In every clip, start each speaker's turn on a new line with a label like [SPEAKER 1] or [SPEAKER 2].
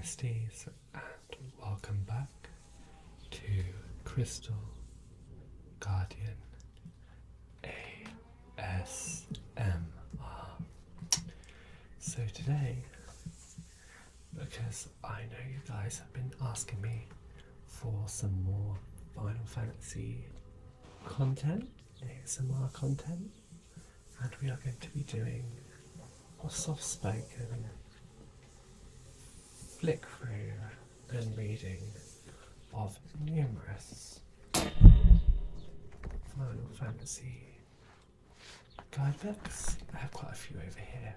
[SPEAKER 1] besties, and welcome back to Crystal Guardian ASMR. So today, because I know you guys have been asking me for some more Final Fantasy content, ASMR content, and we are going to be doing a soft-spoken flick through and reading of numerous Final Fantasy guidebooks. I have quite a few over here,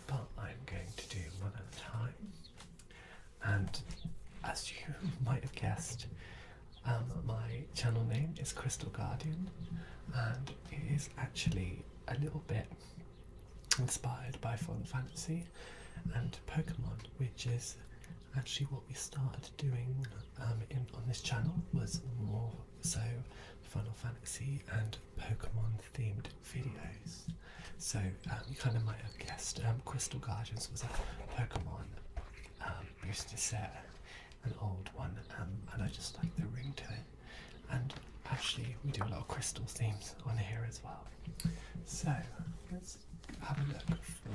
[SPEAKER 1] but I'm going to do one at a time. And as you might have guessed, my channel name is Crystal Guardian, and it is actually a little bit inspired by Final Fantasy and Pokemon, which is actually what we started doing on this channel, was more so Final Fantasy and Pokemon themed videos. So you kind of might have guessed Crystal Guardians was a Pokemon booster set, an old one, and I just like the ring to it. And actually we do a lot of crystal themes on here as well. So let's have a look through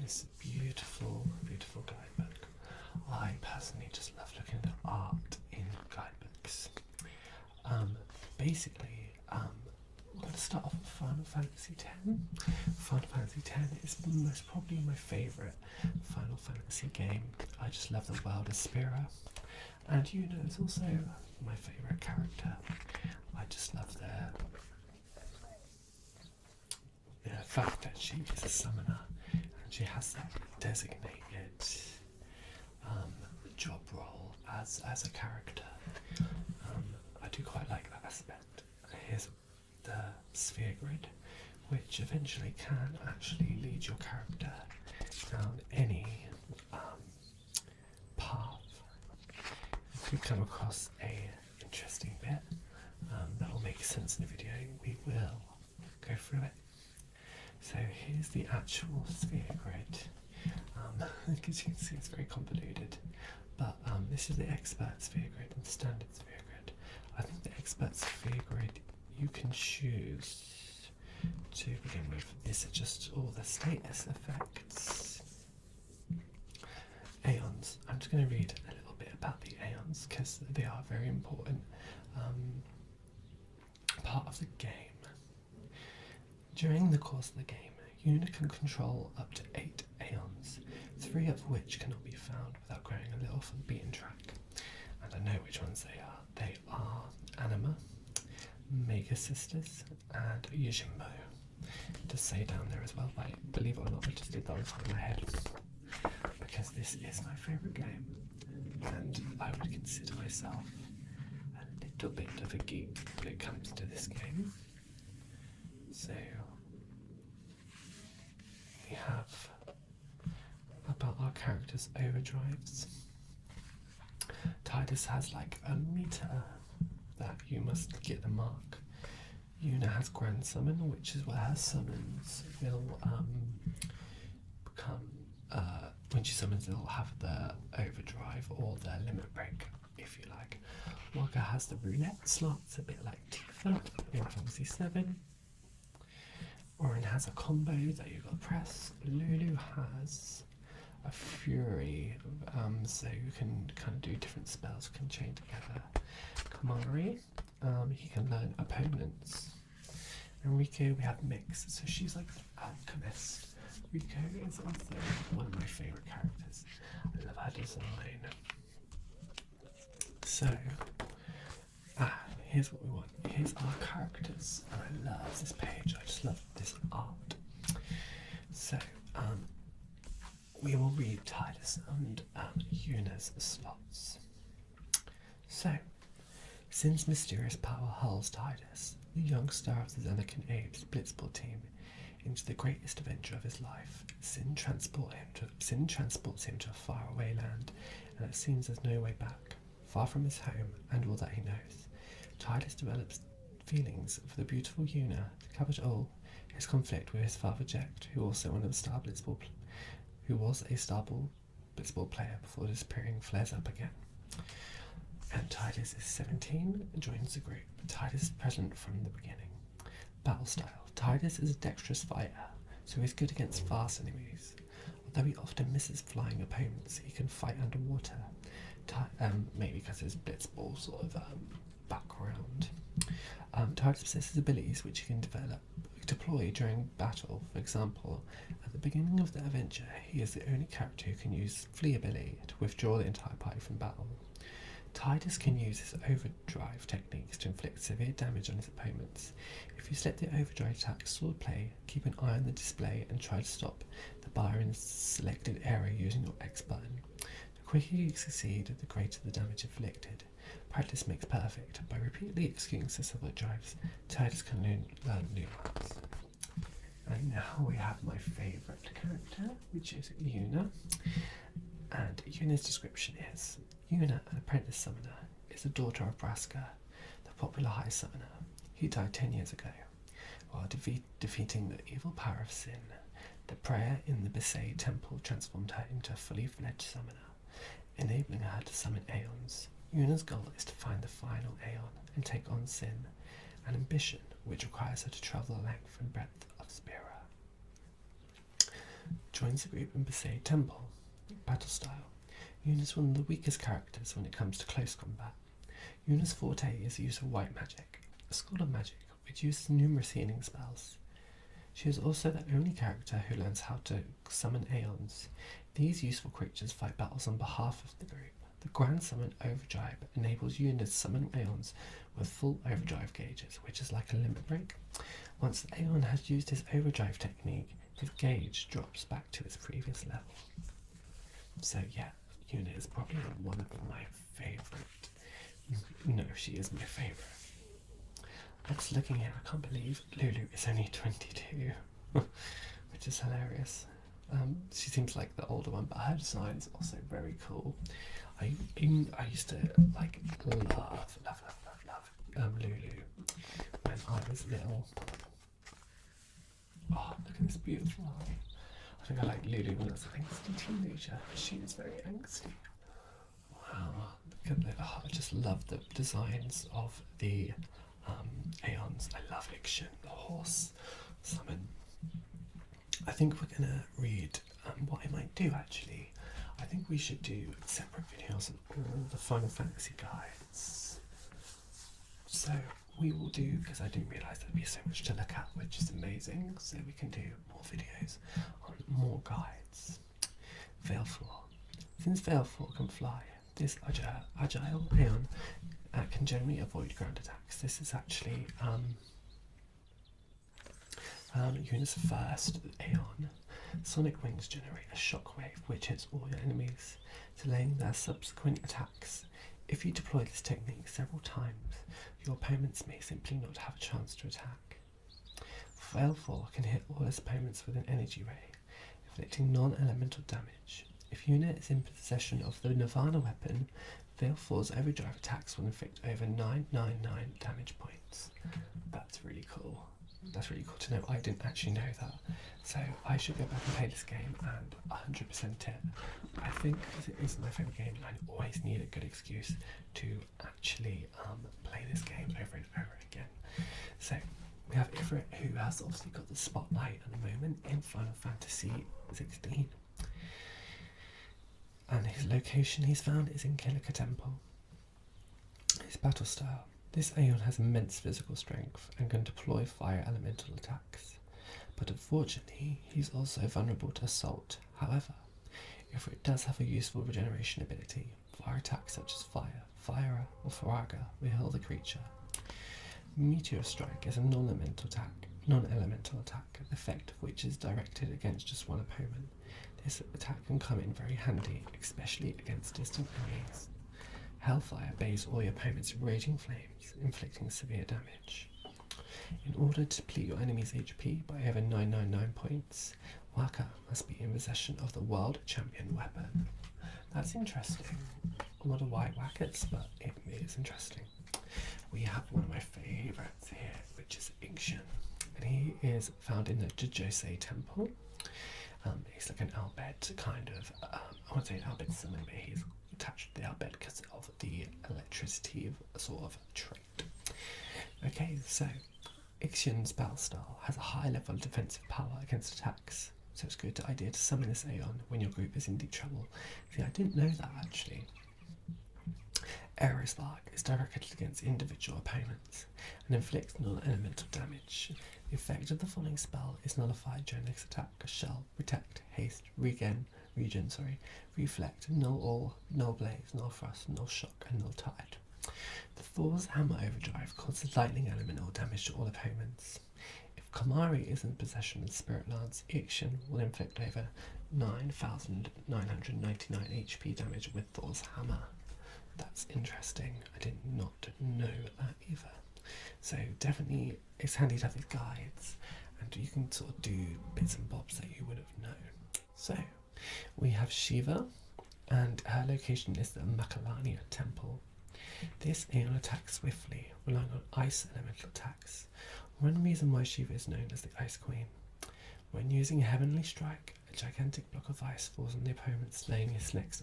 [SPEAKER 1] this beautiful, beautiful guidebook. I personally just love looking at the art in guidebooks. Basically, we're going to start off with Final Fantasy X. Final Fantasy X is most probably my favourite Final Fantasy game. I just love the world of Spira, and Yuna is also my favourite character. I just love the fact that she is a summoner and she has that designated job role as a character. I do quite like that aspect. Here's the sphere grid, which eventually can actually lead your character down any path. If we come across a interesting bit that will make sense in the video, we will go through it. So here's the actual sphere grid. As you can see, it's very convoluted, but this is the expert sphere grid and standard sphere grid. I think the expert sphere grid you can choose to begin with is just all the status effects. Aeons. I'm just going to read a little bit about the Aeons because they are a very important part of the game. During the course of the game, Yuna can control up to 8 Aeons, 3 of which cannot be found without going a little off the beaten track. And I know which ones they are. They are Anima, Mega Sisters, and Yojimbo. To say down there as well, but believe it or not, I just did that on top of my head because this is my favourite game, and I would consider myself a little bit of a geek when it comes to this game. So we have about our characters' overdrives. Tidus has like a meter that you must get the mark. Yuna has Grand Summon, which is where her summons will become, when she summons, they'll have the overdrive or the limit break, if you like. Waka has the roulette slots, a bit like Tifa in Final Fantasy VII. Orin has a combo that you've got to press. Lulu has a Fury, so you can kind of do different spells, can chain together. Kamari, he can learn opponents. And Riku, we have Mix, so she's like the alchemist. Riku is also one of my favourite characters. I love her design. So, here's what we want. Here's our characters, and I love this page. I just love this art. So, we will read Tidus and Yuna's slots. So, since mysterious power hulls Tidus, the young star of the Xanakin Apes Blitzball team, into the greatest adventure of his life, Sin transports him to a faraway land, and it seems there's no way back. Far from his home and all that he knows, Tidus develops feelings for the beautiful Yuna. To cover it all, his conflict with his father Jekt, who was a Star blitzball player before disappearing, flares up again. And Tidus is 17 and joins the group. Tidus is present from the beginning. Battle style. Tidus is a dexterous fighter, so he's good against fast enemies. Although he often misses flying opponents, he can fight underwater, maybe because his blitzball sort of background. Tidus possesses abilities which he can deploy during battle. For example, at the beginning of the adventure, he is the only character who can use flee ability to withdraw the entire party from battle. Tidus can use his overdrive techniques to inflict severe damage on his opponents. If you select the overdrive attack sword play, keep an eye on the display and try to stop the bar in the selected area using your X button. The quicker you succeed, the greater the damage inflicted. Practice makes perfect. By repeatedly executing successful drives, Tidus can learn new ones. And now we have my favourite character, which is Yuna. And Yuna's description is: Yuna, an apprentice summoner, is the daughter of Braska, the popular high summoner. He died 10 years ago while defeating the evil power of sin. The prayer in the Besaid temple transformed her into a fully fledged summoner, enabling her to summon Aeons. Yuna's goal is to find the final Aeon and take on sin, an ambition which requires her to travel the length and breadth of Spira. Joins the group in Besaid temple. Battle style. Yuna's one of the weakest characters when it comes to close combat. Yuna's forte is the use of white magic, a school of magic which uses numerous healing spells. She is also the only character who learns how to summon Aeons. These useful creatures fight battles on behalf of the group. The Grand Summon Overdrive enables Yuna to summon Aeons with full overdrive gauges, which is like a limit break. Once the Aeon has used his overdrive technique, his gauge drops back to its previous level. So yeah, Yuna is probably one of my favourite. No, she is my favourite. I'm just looking here, I can't believe Lulu is only 22, which is hilarious. She seems like the older one, but her design is also very cool. I used to like love Lulu when I was little. Oh, look at this beautiful eye. I think I like Lulu when I was an angsty teenager. She is very angsty. Wow, look at that. Oh, I just love the designs of the Aeons. I love Ixion, the horse summon. I think we're going to read what I might do actually. I think we should do separate videos on all the Final Fantasy guides. So we will do, because I didn't realise there'd be so much to look at, which is amazing, so we can do more videos on more guides. Veilfall. Since Veilfall can fly, this agile Aeon can generally avoid ground attacks. This is actually Yuna's first Aeon. Sonic wings generate a shockwave which hits all your enemies, delaying their subsequent attacks. If you deploy this technique several times, your opponents may simply not have a chance to attack. Veilfall can hit all its opponents with an energy ray, inflicting non-elemental damage. If Yuna is in possession of the Nirvana weapon, Veilfall's overdrive attacks will inflict over 999 damage points. That's really cool. That's really cool to know. I didn't actually know that. So I should go back and play this game and 100% it. I think because it is my favourite game, I always need a good excuse to actually play this game over and over again. So we have Ifrit, who has obviously got the spotlight at the moment in Final Fantasy 16. And his location he's found is in Kilika Temple. His battle style. This Aeon has immense physical strength and can deploy fire elemental attacks, but unfortunately he's also vulnerable to assault. However, Ifrit does have a useful regeneration ability. Fire attacks such as Fire, or Faraga will heal the creature. Meteor Strike is a non-elemental attack, the effect of which is directed against just one opponent. This attack can come in very handy, especially against distant enemies. Hellfire bathes all your opponents in raging flames, inflicting severe damage. In order to deplete your enemy's HP by over 999 points, Waka must be in possession of the World Champion weapon. That's interesting. A lot of white Wackets, but it is interesting. We have one of my favourites here, which is Ixion, and he is found in the Jujose Temple. He's like an Albed kind of, I wouldn't say an Albed summon, but he's attached to the Albed because of the electricity sort of trait. Okay, so Ixion's spell style has a high level of defensive power against attacks, so it's a good idea to summon this Aeon when your group is in deep trouble. See, I didn't know that actually. Aerospark is directed against individual opponents and inflicts non-elemental damage. The effect of the following spell is nullified during this attack: shell, protect, haste, regen, reflect, null all, null blaze, null frost, null shock, and null tide. The Thor's Hammer Overdrive causes lightning elemental damage to all opponents. If Kamari is in possession of the Spirit Lance, Ixion will inflict over 9,999 HP damage with Thor's Hammer. That's interesting. I did not know that either. So definitely it's handy to have these guides, and you can sort of do bits and bobs that you would have known. So we have Shiva, and her location is the Makalania Temple. This Aeon attacks swiftly, relying on ice elemental attacks. One reason why Shiva is known as the Ice Queen. When using Heavenly Strike, a gigantic block of ice falls on the opponent, slaying his next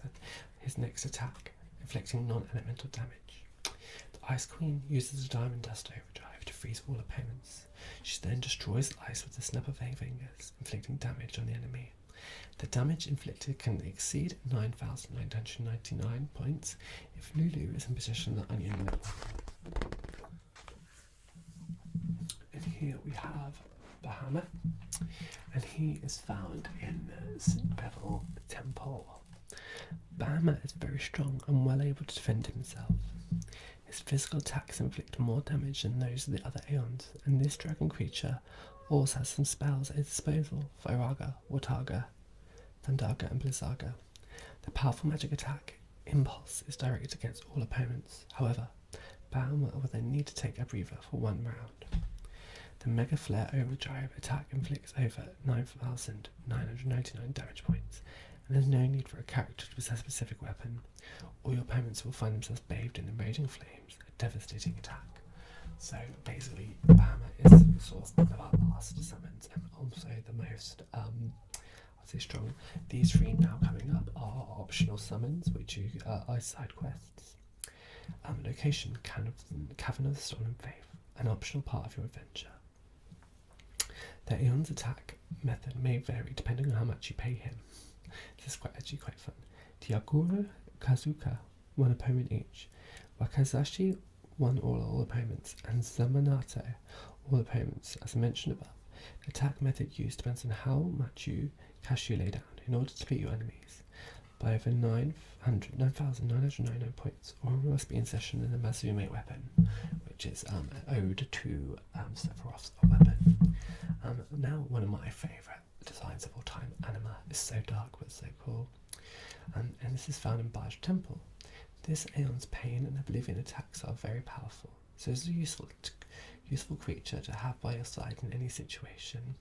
[SPEAKER 1] attack, inflicting non-elemental damage. The Ice Queen uses a Diamond Dust Overdrive to freeze all opponents. She then destroys the ice with a snap of her fingers, inflicting damage on the enemy. The damage inflicted can exceed 9,999 points if Lulu is in possession of the Onion Lip. And here we have Bahamut, and he is found in St. Bevel Temple. Bahamut is very strong and well able to defend himself. His physical attacks inflict more damage than those of the other Aeons, and this dragon creature also has some spells at his disposal: Vairaga, Wataga, Thandaga, and Blizzaga. The powerful magic attack, Impulse, is directed against all opponents. However, Bahamut will then need to take a breather for one round. The Mega Flare Overdrive attack inflicts over 9,999 damage points, and there's no need for a character to possess a specific weapon. All your opponents will find themselves bathed in the raging flames, a devastating attack. So basically, Bahamut is sort of one of our last summons, and also the most, I'd say, strong. These three now coming up are optional summons, which are side quests. Location: Cavern of the Stolen Faith, an optional part of your adventure. The Aeon's attack method may vary depending on how much you pay him. This is actually quite fun. Tiaguru, Kazuka, one opponent each. Wakazashi, one all opponents. And Zamanate, all opponents. As I mentioned above, the attack method used depends on how much cash you lay down in order to beat your enemies. By over 9,999 points, or must be in session in the Mazume weapon, which is an ode to Sephiroth's weapon. Now, one of my favourite designs of all time, Anima, is so dark but so cool. And this is found in Baj Temple. This Aeon's Pain and Oblivion attacks are very powerful, so it's a useful creature to have by your side in any situation.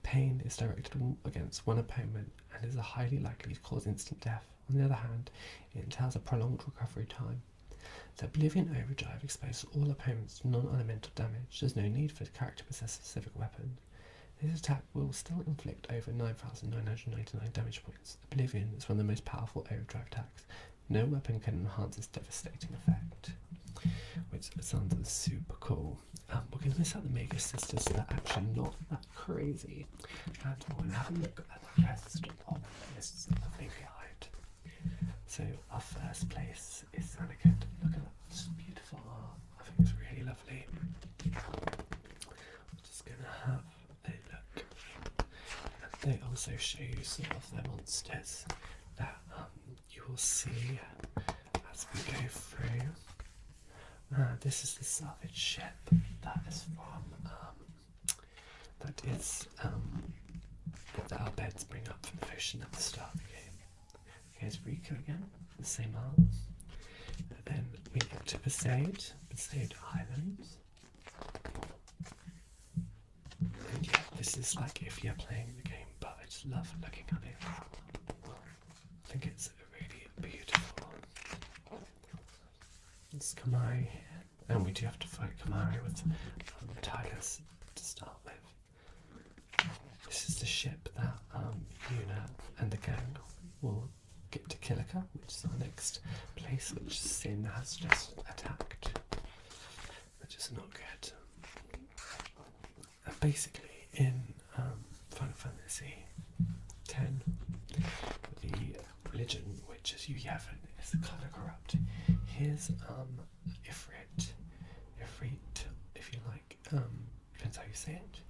[SPEAKER 1] Pain is directed against one opponent and is highly likely to cause instant death. On the other hand, it entails a prolonged recovery time. The Oblivion Overdrive exposes all opponents to non-elemental damage. There's no need for the character to possess a specific weapon. This attack will still inflict over 9,999 damage points. Oblivion is one of the most powerful overdrive attacks. No weapon can enhance its devastating effect, which sounds super cool. We're going to miss out the Mega Sisters, so they're actually not that crazy. And we're going to have a look at the rest of the lists that are behind. So our first place is Sanakit. Look at that, it's beautiful art. I think it's really lovely. We're just going to have a look. And they also show you some of their monsters that you will see as we go through. This is the Savage ship that is from that our beds bring up from the ocean at the start of the game. Here's Rico again, the same art. And then we get to Besaid Islands. And yeah, this is like if you're playing the game, but I just love looking at it. I think it's really beautiful. It's Kamari here. And we do have to fight Kamari with tigers to start with. This is the ship that Africa, which is our next place which Sin has just attacked, which is not good. And basically, in Final Fantasy X, the religion which is Yevon is kind of corrupt. Here's Ifrit, if you like, depends how you say it.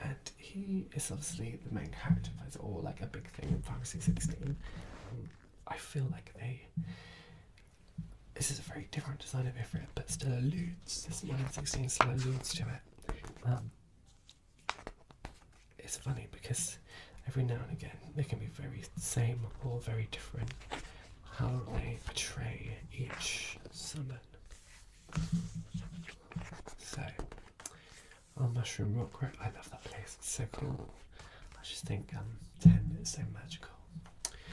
[SPEAKER 1] And he is obviously the main character, or like a big thing in Final Fantasy 16. I feel like this is a very different design of Ifrit, but still alludes. This one in 16 still alludes to it. It's funny because every now and again they can be very same or very different how they portray each summon. So, Mushroom Rock, I love that place, it's so cool. I just think 10 is so magical.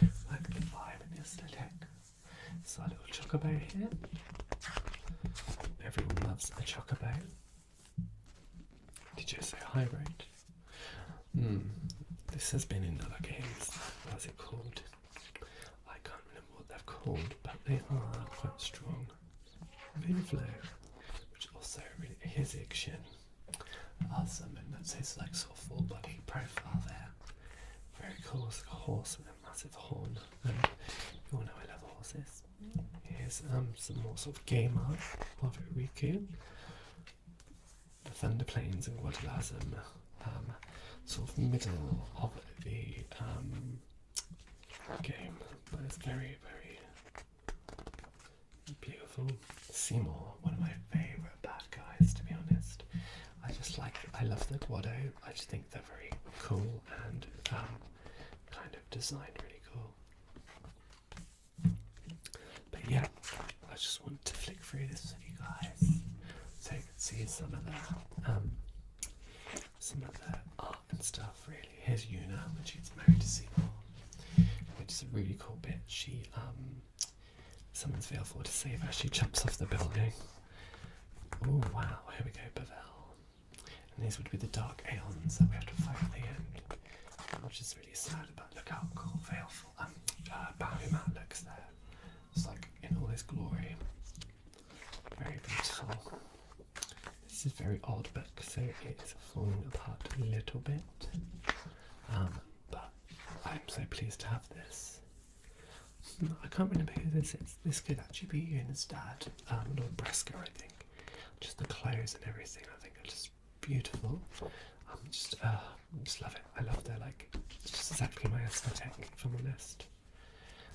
[SPEAKER 1] I like the vibe and the aesthetic. So a little chocobo here. Everyone loves a chocobo. Did you say high rate? This has been in other games. What's it called? I can't remember what they're called, but they are quite strong. Moonflow, which also really, here's the action. Awesome, and that's his like sort of full body profile there. Very cool. It's like a horse with a massive horn. And you all know I love horses. Here's some more sort of game art of Riku. The Thunder Plains and Guadalazam, sort of middle of the game, but it's very, very beautiful. Seymour, one of my favourite bad guys, to be honest. I love the Guado. I just think they're very cool and kind of designed really cool. But yeah, I just wanted to flick through this with you guys so you can see some of the art and stuff. Really, here's Yuna when she's married to Seymour, which is a really cool bit. She summons Veilfor to save her. She jumps off the building. Oh wow! Here we go, Bevel. And these would be the Dark Aeons that we have to fight at the end, which is really sad. But look how cool Veilfor, Bahamut looks there. It's like in all his glory. Very beautiful. This is very odd book, so it is falling apart a little bit. But I'm so pleased to have this. I can't remember who this is. This could actually be Yuna's dad, Lord Bresker, I think. Just the clothes and everything, I think are just beautiful. Just love it. I love their it's just exactly my aesthetic, if I'm honest.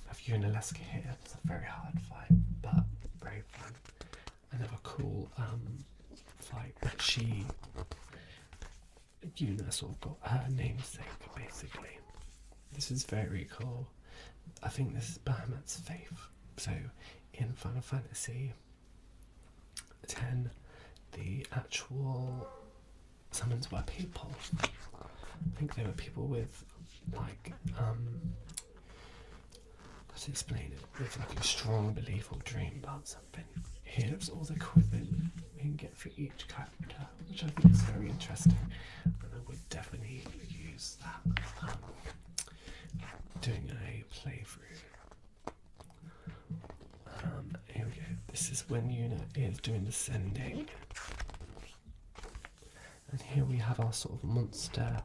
[SPEAKER 1] I have Yuna Leska here. It's a very hard fight, but very fun. Another cool fight, but Yuna sort of got her namesake, basically. This is very cool. I think this is Bahamut's faith. So, in Final Fantasy X, the actual summons were people. I think they were people with, how to explain it, with a strong belief or dream about something. Here's all the equipment we can get for each character, which I think is very interesting, and I would definitely use that doing a playthrough. Here we go. This is when Yuna is doing the sending, and here we have our sort of monster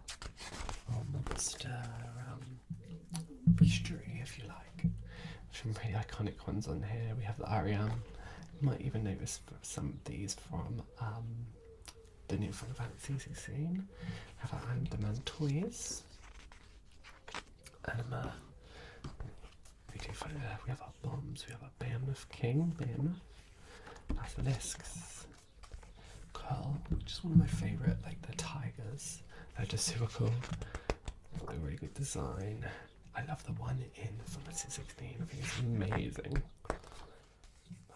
[SPEAKER 1] bestiary, if you like. Some really iconic ones on here. We have the Ariam. You might even notice some of these from the new Final Fantasy 16. We have our Andaman toys. We have our bombs. We have our Behemoth King, Basilisks, Curl, which is one of my favourite, the tigers. They're just super cool. A really good design. I love the one in Final Fantasy 16. I think it's amazing. I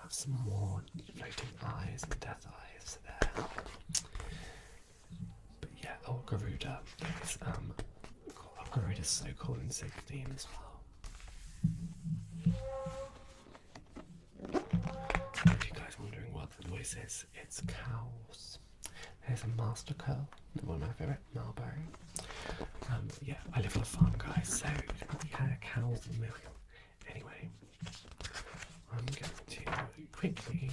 [SPEAKER 1] have some more floating eyes and death eyes there. But yeah, Garuda. Garuda's so cool in 16 as well. If you guys are wondering what the noise is, it's cows. There's a Master Curl, one of my favourite, Marlborough. Yeah, I live on a farm, guys, so we had cows and milk. Any quickly.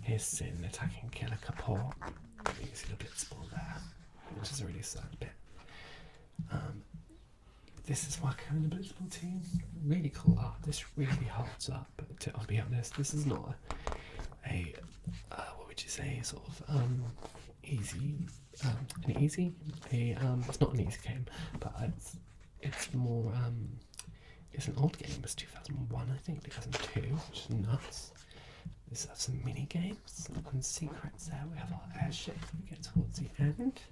[SPEAKER 1] Here's Sin attacking Killer Kapoor. You can see the blitzball there, which is a really sad bit. This is Wacko and the blitzball team. Really cool art. This really holds up. I'll be honest, this is not a what would you say, sort of easy. It's not an easy game, but it's more. It's an old game. It's 2001, I think, 2002, which is nuts. This has some mini games and secrets there. We have our airship we get towards the end.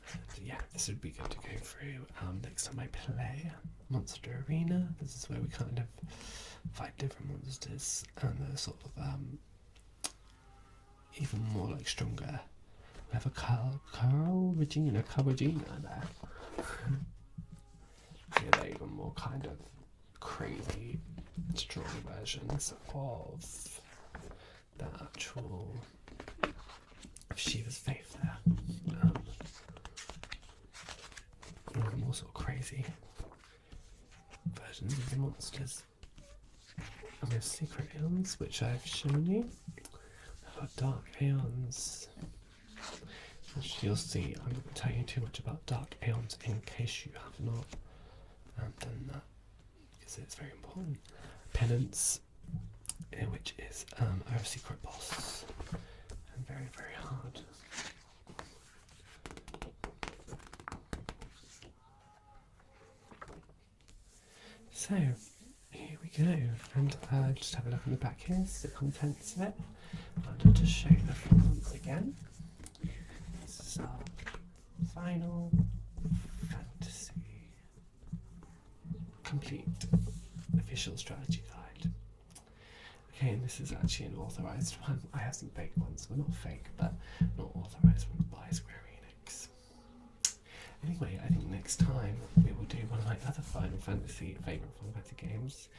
[SPEAKER 1] And yeah, this would be good to go through next time I play Monster Arena. This is where we kind of fight different monsters, and they're sort of even more like stronger. We have a Carl Regina there. Yeah, they're even more kind of crazy, strong versions of the actual Shiva's faith there. More sort of crazy versions of the monsters. And we have secret eons, which I've shown you. We've got dark eons, which you'll see. I'm not going to tell you too much about dark eons in case you have not done that, because it's very important. Penance, which is our secret boss, and very, very hard. So, here we go, and just have a look on the back here, it's the contents of it. I'll just show you the front ones again. This is our Final Fantasy Complete Official Strategy Guide. Okay, and this is actually an authorised one. I have some fake ones, well not fake, but not authorised ones by Square Enix. Anyway, I think next time we will do one of my other favourite Final Fantasy games,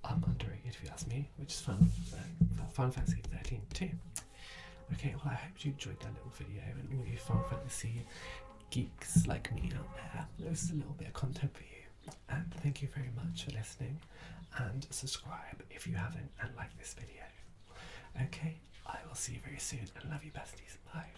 [SPEAKER 1] underrated if you ask me, which is Final Fantasy 13 too. Okay, well I hope you enjoyed that little video, and all you Final Fantasy geeks like me out there, this is a little bit of content for you. And thank you very much for listening, and subscribe if you haven't, and like this video. Okay, I will see you very soon, and love you besties, bye.